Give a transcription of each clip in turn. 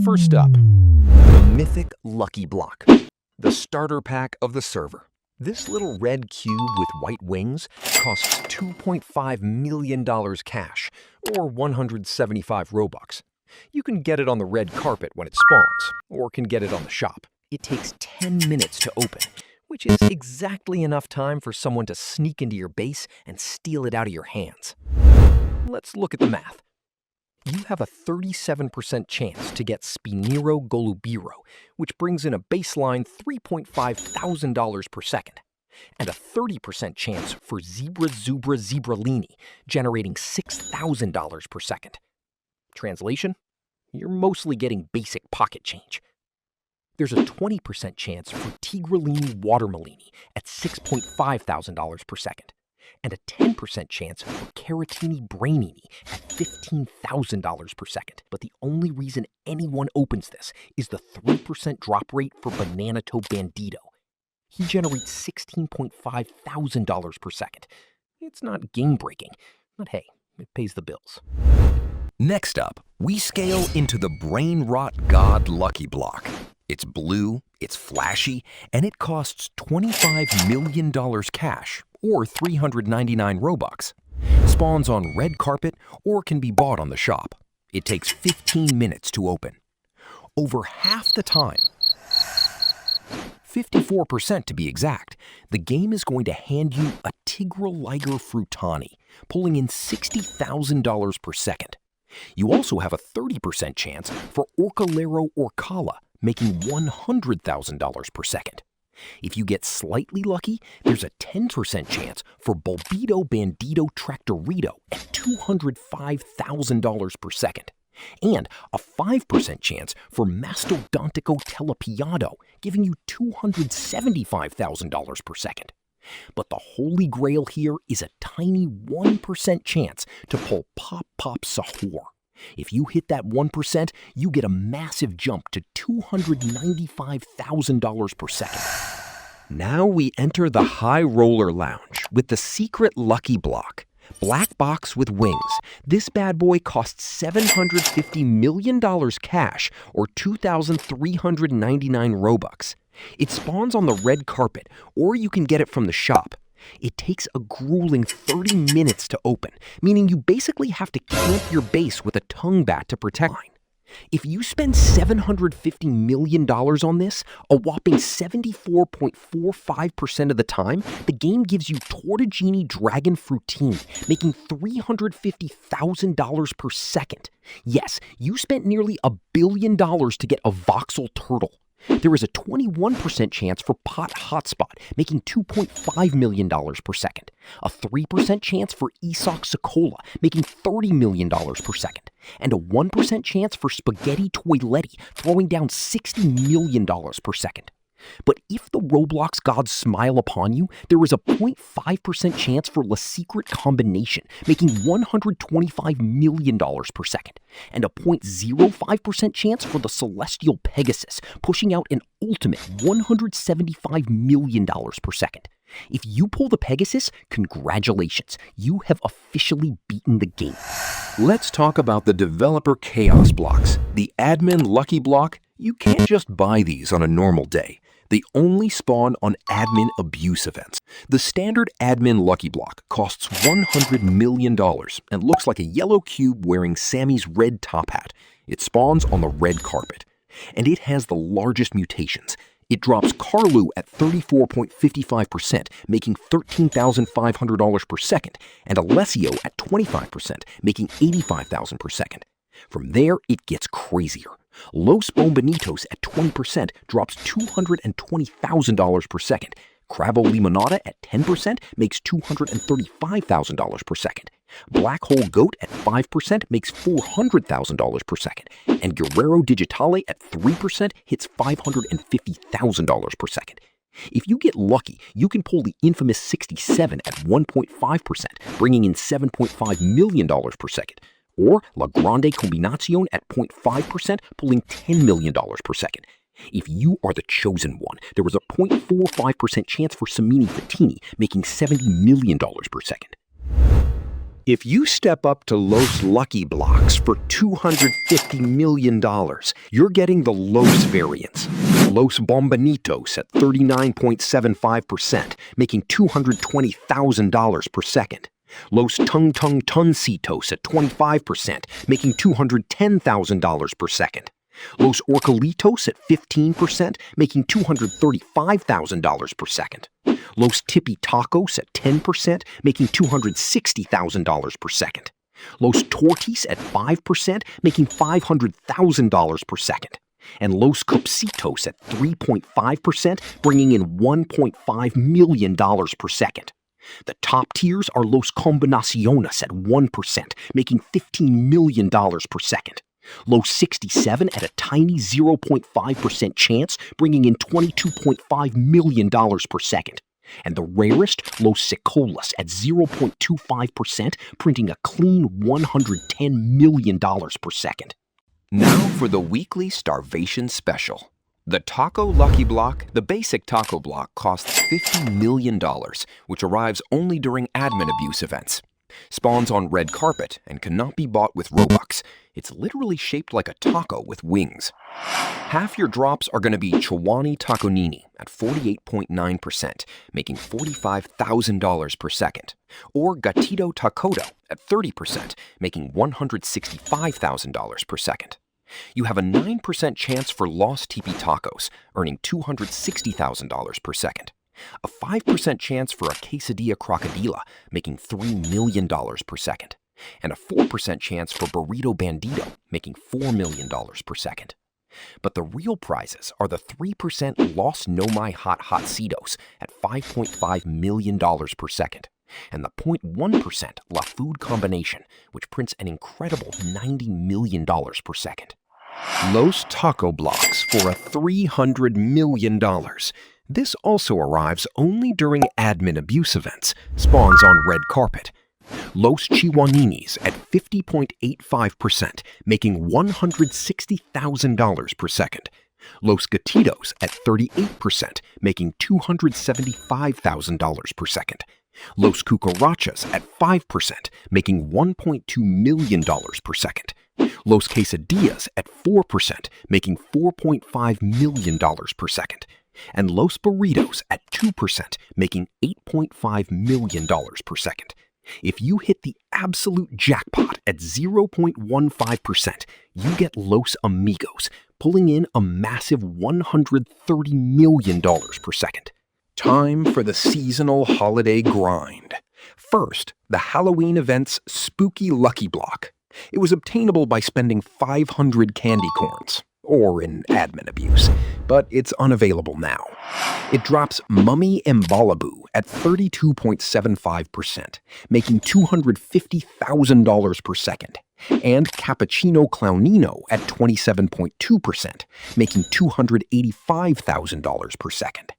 First up, the mythic Lucky Block, the starter pack of the server. This little red cube with white wings costs $2.5 million cash, or 175 Robux. You can get it on the red carpet when it spawns, or can get it on the shop. It takes 10 minutes to open, which is exactly enough time for someone to sneak into your base and steal it out of your hands. Let's look at the math. You have a 37% chance to get Spiniro Golubiro, which brings in a baseline $3.5 thousand per second, and a 30% chance for Zebra Zubra Zebralini, generating $6,000 per second. Translation? You're mostly getting basic pocket change. There's a 20% chance for Tigralini Watermelini at $6.5 thousand per second, and a 10% chance for Caratini Brainini at $15,000 per second. But the only reason anyone opens this is the 3% drop rate for Bananato Bandito. He generates $16.5 thousand per second. It's not game-breaking, but hey, it pays the bills. Next up, we scale into the Brainrot God Lucky Block. It's blue, it's flashy, and it costs $25 million cash, or 399 Robux. Spawns on red carpet or can be bought on the shop. It takes 15 minutes to open. Over half the time, 54% to be exact, the game is going to hand you a Tigral Liger Frutani, pulling in $60,000 per second. You also have a 30% chance for Orcalero Orcala, making $100,000 per second. If you get slightly lucky, there's a 10% chance for Bulbito Bandito Tractorito at $205,000 per second, and a 5% chance for Mastodontico Telepiado, giving you $275,000 per second. But the holy grail here is a tiny 1% chance to pull Pop Pop Sahur. If you hit that 1%, you get a massive jump to $295,000 per second. Now we enter the High Roller Lounge with the secret Lucky Block. Black box with wings. This bad boy costs $750 million cash, or 2,399 Robux. It spawns on the red carpet, or you can get it from the shop. It takes a grueling 30 minutes to open, meaning you basically have to camp your base with a tongue bat to protect line. If you spend $750 million on this, a whopping 74.45% of the time, the game gives you Tortagini Dragon Frutini, making $350,000 per second. Yes, you spent nearly $1 billion to get a voxel turtle. There is a 21% chance for Pot Hotspot, making $2.5 million per second, a 3% chance for Isak Sokola, making $30 million per second, and a 1% chance for Spaghetti Toiletti, throwing down $60 million per second. But if the Roblox gods smile upon you, there is a 0.5% chance for La Secret Combination, making $125 million per second, and a 0.05% chance for the Celestial Pegasus, pushing out an ultimate $175 million per second. If you pull the Pegasus, congratulations, you have officially beaten the game. Let's talk about the developer chaos blocks. The admin Lucky Block, you can't just buy these on a normal day. They only spawn on admin abuse events. The standard admin Lucky Block costs $100 million and looks like a yellow cube wearing Sammy's red top hat. It spawns on the red carpet. And it has the largest mutations. It drops Carlu at 34.55%, making $13,500 per second, and Alessio at 25%, making $85,000 per second. From there, it gets crazier. Los Bombonitos at 20% drops $220,000 per second. Crabo Limonada at 10% makes $235,000 per second. Black Hole Goat at 5% makes $400,000 per second. And Guerrero Digitale at 3% hits $550,000 per second. If you get lucky, you can pull the infamous 67 at 1.5%, bringing in $7.5 million per second. Or La Grande Combinacion at 0.5%, pulling $10 million per second. If you are the chosen one, there is a 0.45% chance for Samini Fatini, making $70 million per second. If you step up to Los Lucky Blocks for $250 million, you're getting the Los variants. Los Bombonitos at 39.75%, making $220,000 per second. Los Tung Tung Tuncitos at 25%, making $210,000 per second. Los Orcalitos at 15%, making $235,000 per second. Los Tippy Tacos at 10%, making $260,000 per second. Los Tortis at 5%, making $500,000 per second. And Los Cupcitos at 3.5%, bringing in $1.5 million per second. The top tiers are Los Combinaciones at 1%, making $15 million per second. Los 67 at a tiny 0.5% chance, bringing in $22.5 million per second. And the rarest, Los Secolas at 0.25%, printing a clean $110 million per second. Now for the weekly starvation special. The Taco Lucky Block, the basic taco block, costs $50 million, which arrives only during admin abuse events. Spawns on red carpet and cannot be bought with Robux. It's literally shaped like a taco with wings. Half your drops are going to be Chawani Taconini at 48.9%, making $45,000 per second, or Gatito Tacoto at 30%, making $165,000 per second. You have a 9% chance for Lost Tipi Tacos, earning $260,000 per second. A 5% chance for a Quesadilla Crocodila, making $3 million per second. And a 4% chance for Burrito Bandito, making $4 million per second. But the real prizes are the 3% Lost Nomai Hot Cetos at $5.5 million per second, and the 0.1% La Food Combination, which prints an incredible $90 million per second. Los Taco Blocks for a $300 million. This also arrives only during admin abuse events, spawns on red carpet. Los Chihuaninis at 50.85%, making $160,000 per second. Los Gatitos at 38%, making $275,000 per second. Los Cucarachas at 5%, making $1.2 million per second. Los Quesadillas at 4%, making $4.5 million per second. And Los Burritos at 2%, making $8.5 million per second. If you hit the absolute jackpot at 0.15%, you get Los Amigos, pulling in a massive $130 million per second. Time for the seasonal holiday grind. First, the Halloween event's Spooky Lucky Block. It was obtainable by spending 500 candy corns, or in admin abuse, but it's unavailable now. It drops Mummy Mbalaboo at 32.75%, making $250,000 per second, and Cappuccino Clownino at 27.2%, making $285,000 per second.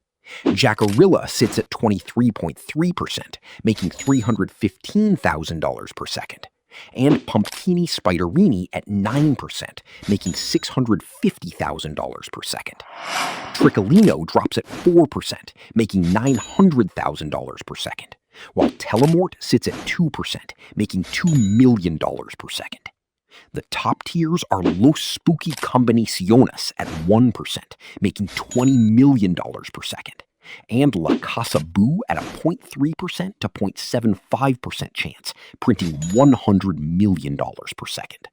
Jackarilla sits at 23.3%, making $315,000 per second. And Pumpkini Spiderini at 9%, making $650,000 per second. Triccolino drops at 4%, making $900,000 per second, while Telemort sits at 2%, making $2 million per second. The top tiers are Los Spooky Combinaciones at 1%, making $20 million per second, and La Casa Boo at a 0.3% to 0.75% chance, printing $100 million per second.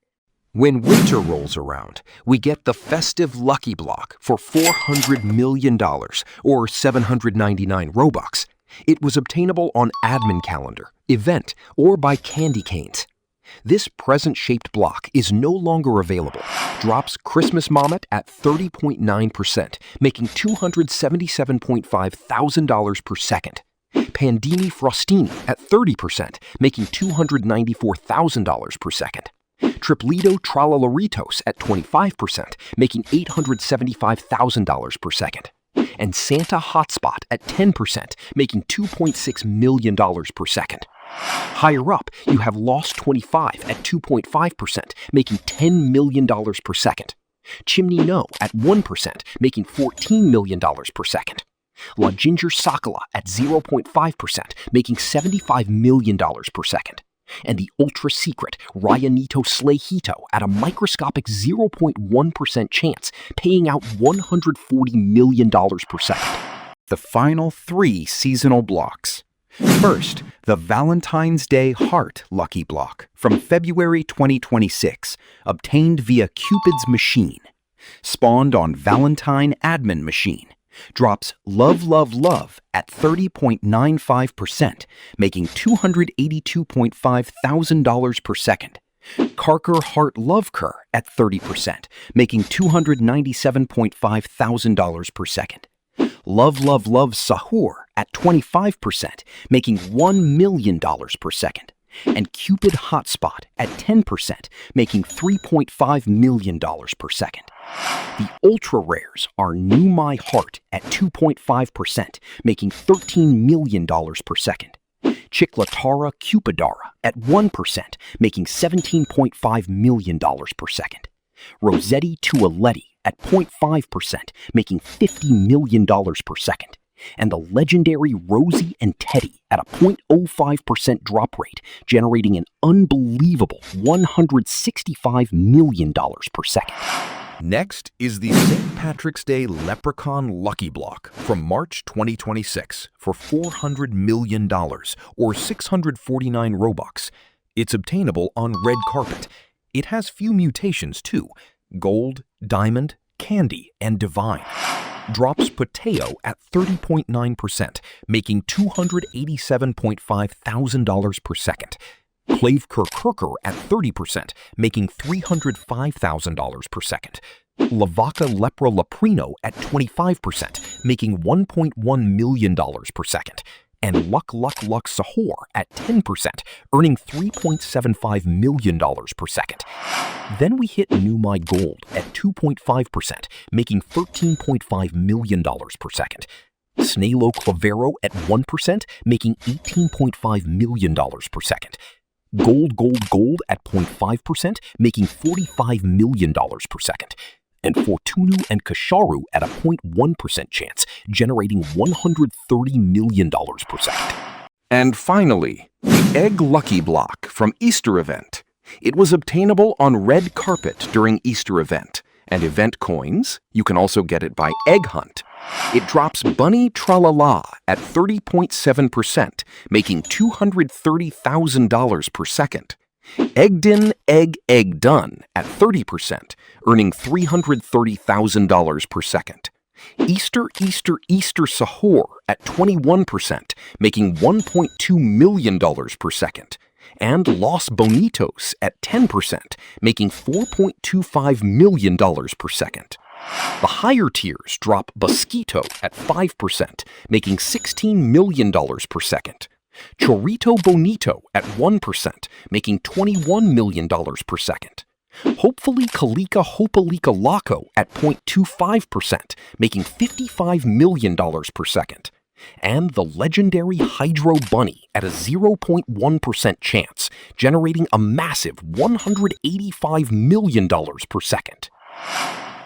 When winter rolls around, we get the festive Lucky Block for $400 million, or 799 Robux. It was obtainable on Admin Calendar, Event, or by Candy Canes. This present-shaped block is no longer available. Drops Christmas Mommet at 30.9%, making $277,500 per second. Pandini Frostini at 30%, making $294,000 per second. Triplito Tralalaritos at 25%, making $875,000 per second. And Santa Hotspot at 10%, making $2.6 million per second. Higher up, you have Lost 25 at 2.5%, making $10 million per second. Chimney No at 1%, making $14 million per second. La Ginger Sakala at 0.5%, making $75 million per second. and the ultra-secret Ryanito Slejito at a microscopic 0.1% chance, paying out $140 million per second. The final 3 seasonal blocks. First, the Valentine's Day Heart Lucky Block from February 2026, obtained via Cupid's Machine. Spawned on Valentine Admin Machine. Drops Love Love Love at 30.95%, making $282.5 thousand per second. Karker Heart Love Cur at 30%, making $297.5 thousand per second. Love Love Love Sahur at 25%, making $1 million per second. And Cupid Hotspot at 10%, making $3.5 million per second. The ultra rares are New My Heart at 2.5%, making $13 million per second. Chiklatara Cupidara at 1%, making $17.5 million per second. Rosetti Tualetti at 0.5%, making $50 million per second. And the legendary Rosie and Teddy at a 0.05% drop rate, generating an unbelievable $165 million per second. Next is the St. Patrick's Day Leprechaun Lucky Block from March 2026 for $400 million or 649 Robux. It's obtainable on red carpet. It has few mutations too: gold, diamond, candy, and divine. Drops Pateo at 30.9%, making $287.5 thousand per second. Clavker Kirker at 30%, making $305 thousand per second. Lavaca Lepra Leprino at 25%, making $1.1 million per second. And Luck Luck Luck Sahur at 10%, earning $3.75 million per second. Then we hit New My Gold at 2.5%, making $13.5 million per second. Snalo Clavero at 1%, making $18.5 million per second. Gold Gold Gold at 0.5%, making $45 million per second. And Fortunu and Kasharu at a 0.1% chance, generating $130 million per second. And finally, the Egg Lucky Block from Easter Event. It was obtainable on red carpet during Easter Event, and event coins. You can also get it by Egg Hunt. It drops Bunny Tralala at 30.7%, making $230,000 per second. Eggdon Egg Done at 30%, earning $330,000 per second. Easter Sahur at 21%, making $1.2 million per second. And Los Bonitos at 10%, making $4.25 million per second. The higher tiers drop Bosquito at 5%, making $16 million per second. Chorito Bonito at 1%, making $21 million per second. Hopefully Kalika Hopalika Laco at 0.25%, making $55 million per second. And the legendary Hydro Bunny at a 0.1% chance, generating a massive $185 million per second.